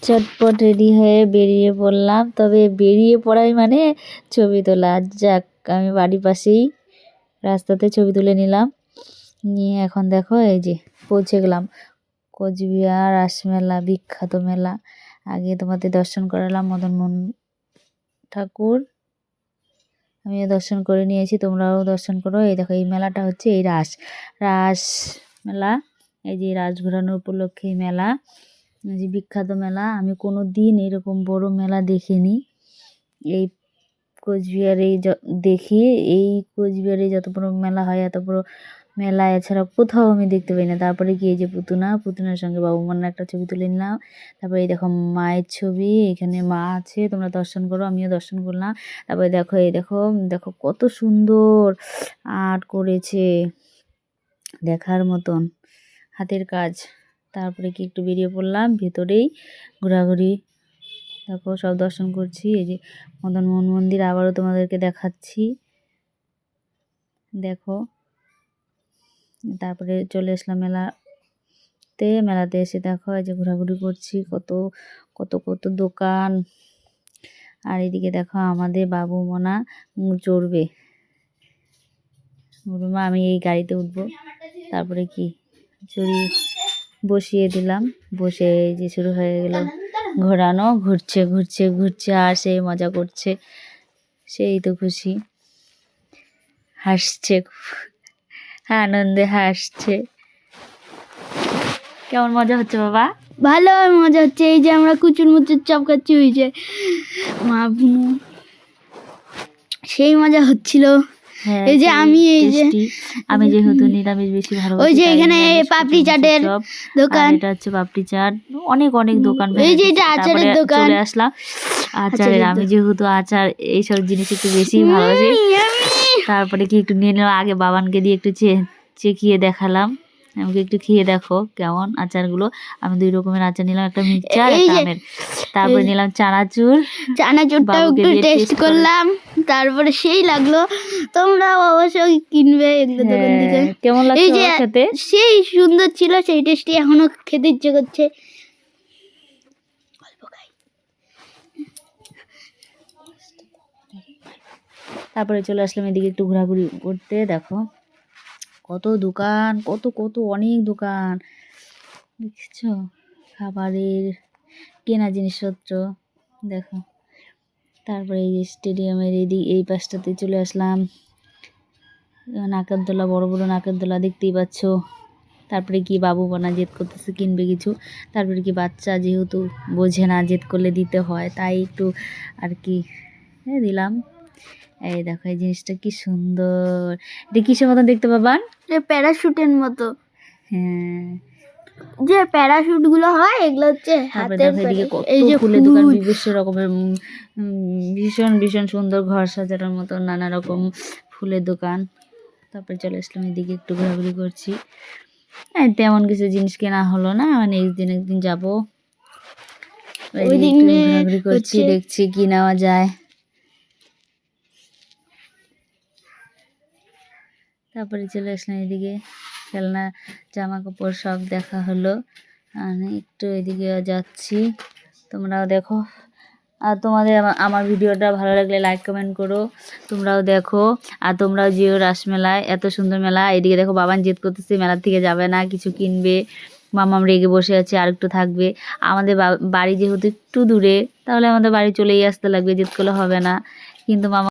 চটপট রেডি হয়ে বেরিয়ে পড়লাম। তবে বেরিয়ে পড়াই মানে ছবি তোলা। যাক, আমি বাড়ির পাশেই রাস্তাতে ছবি তুলে নিলাম। নিয়ে এখন দেখো এই যে পৌঁছে গেলাম কোচবিহার রাসমেলা, বিখ্যাত মেলা। আগে তোমাদের দর্শন করালাম মদনমোহন ঠাকুর, আমিও দর্শন করে নিয়েছি, তোমরাও দর্শন করো। এই দেখো এই মেলাটা হচ্ছে এই রাস মেলা। এই যে রাস ঘোরানোর উপলক্ষে এই মেলা, যে বিখ্যাত মেলা। আমি কোনো দিন এরকম বড় মেলা দেখিনি। এই কোচবিহারে দেখি, এই কোচবিহারে যত বড় মেলা হয় এত বড় মেলা এছাড়া কোথাও আমি দেখতে পাই না। তারপরে কি এই যে পুতুনার সঙ্গে বাবু মন্নার একটা ছবি তুলে নিলাম। তারপরে এই দেখো মায়ের ছবি, এখানে মা আছে, তোমরা দর্শন করো, আমিও দর্শন করলাম। তারপরে দেখো এই দেখো দেখো কত সুন্দর আর্ট করেছে, দেখার মতন হাতের কাজ। তারপরে কি একটু বেরিয়ে পড়লাম ভেতরেই ঘোরাঘুরি, দেখো সব দর্শন করছি। এই যে মদনমোহন মন্দির আবারও তোমাদেরকে দেখাচ্ছি, দেখো। তারপরে চলে আসলাম মেলাতে এসে দেখো এই যে ঘোরাঘুরি করছি, কত কত কত দোকান। আর এদিকে দেখো আমাদের বাবু মোনা চড়বে, মা আমি এই গাড়িতে উঠবো। তারপরে কি বসিয়ে দিলাম, বসে এই যে শুরু হয়ে গেল ঘোরানো, ঘুরছে ঘুরছে ঘুরছে আর সেই মজা করছে, সেই তো খুশি, হাসছে, আনন্দে হাসছে। কেমন মজা হচ্ছে বাবা? ভালো মজা হচ্ছে। এই যে আমরা কুচুর মুচুর চপ খাচ্ছি, ওই যে মা বুনু, সেই মজা হচ্ছিল। এই যে আমি যেহেতু নিরামিষ বেশি ভালো, ওই যে এখানে পাপড়ি চাটের দোকান, এটা হচ্ছে পাপড়ি চাট, অনেক অনেক দোকান। এই যে এটা আচারের দোকান, চলে আসলাম আচারের। আমি যেহেতু আচার এইসব জিনিস একটু বেশি ভালোবাসি, তারপরে কি একটু নিয়ে নিলাম। আগে বাবানকে দিয়ে একটু চেখিয়ে দেখালাম, আমাকে একটু খেয়ে দেখো কেমন আচারগুলো। আমি 2 রকমের আচার নিলাম, একটা মিক্সচার একটা আমের। তারপরে নিলাম চানাচুরটাও একটু টেস্ট করলাম, তারপরে সেই লাগলো। তোমরা অবশ্যই কিনবে এগুলো দোকান থেকে। কেমন লাগছে খেতে? সেই সুন্দর ছিল, সেই টেস্টি এখনো খেতে ইচ্ছে করছে। তারপরে চলে আসলাম এদিকে একটু ঘোরাঘুরি করতে। দেখো কত দোকান, কত কত অনেক দোকান, দেখছো খাবারের কেনা জিনিসপত্র, দেখো। তারপরে এই যে স্টেডিয়ামের এই পাশটাতে চলে আসলাম, নাকেরদোলা, বড় বড় নাকেরদোলা দেখতেই পাচ্ছ। তারপরে কি বাবু বানা জেদ করতেছে কিনবে কিছু। তারপরে কি বাচ্চা যেহেতু বোঝে না, জেদ করলে দিতে হয়, তাই একটু আর কি দিলাম। এই দেখো এই জিনিসটা কি সুন্দর, এটা কিসের মতন দেখতে পাবান? প্যারাশুটের মতো। হ্যাঁ, যে প্যারাশুট গুলো হয় এগুলো হচ্ছে হাতের। এই যে ফুলের দোকান, বিভিন্ন রকমের ভীষণ ভীষণ সুন্দর ঘর সাজানোর মতো নানা রকম ফুলের দোকান। তারপরে চলে আসলাম এদিকে একটু ঘোরাঘুরি করছি। তেমন কিছু জিনিস কেনা হলো না, নেক্সট দিন একদিন যাবো, ঘোরাঘুরি করছি, দেখছি কি নেওয়া যায়। তারপরে চলে আসলাম এদিকে, খেলনা জামা কাপড় সব দেখা হলো। একটু এদিকে যাচ্ছি, তোমরাও দেখো। আর তোমাদের আমার ভিডিওটা ভালো লাগলে লাইক কমেন্ট করো, তোমরাও দেখো। আর তোমরাও যেও রাসমেলায়, এত সুন্দর মেলা। এদিকে দেখো বাবান জেদ করতেছে, মেলার থেকে যাবে না, কিছু কিনবে। মামাম রেগে বসে আছে, আর একটু থাকবে। আমাদের বাড়ি যেহেতু একটু দূরে, তাহলে আমাদের বাড়ি চলেই আসতে লাগবে, জেদ করলে হবে না। কিন্তু মামা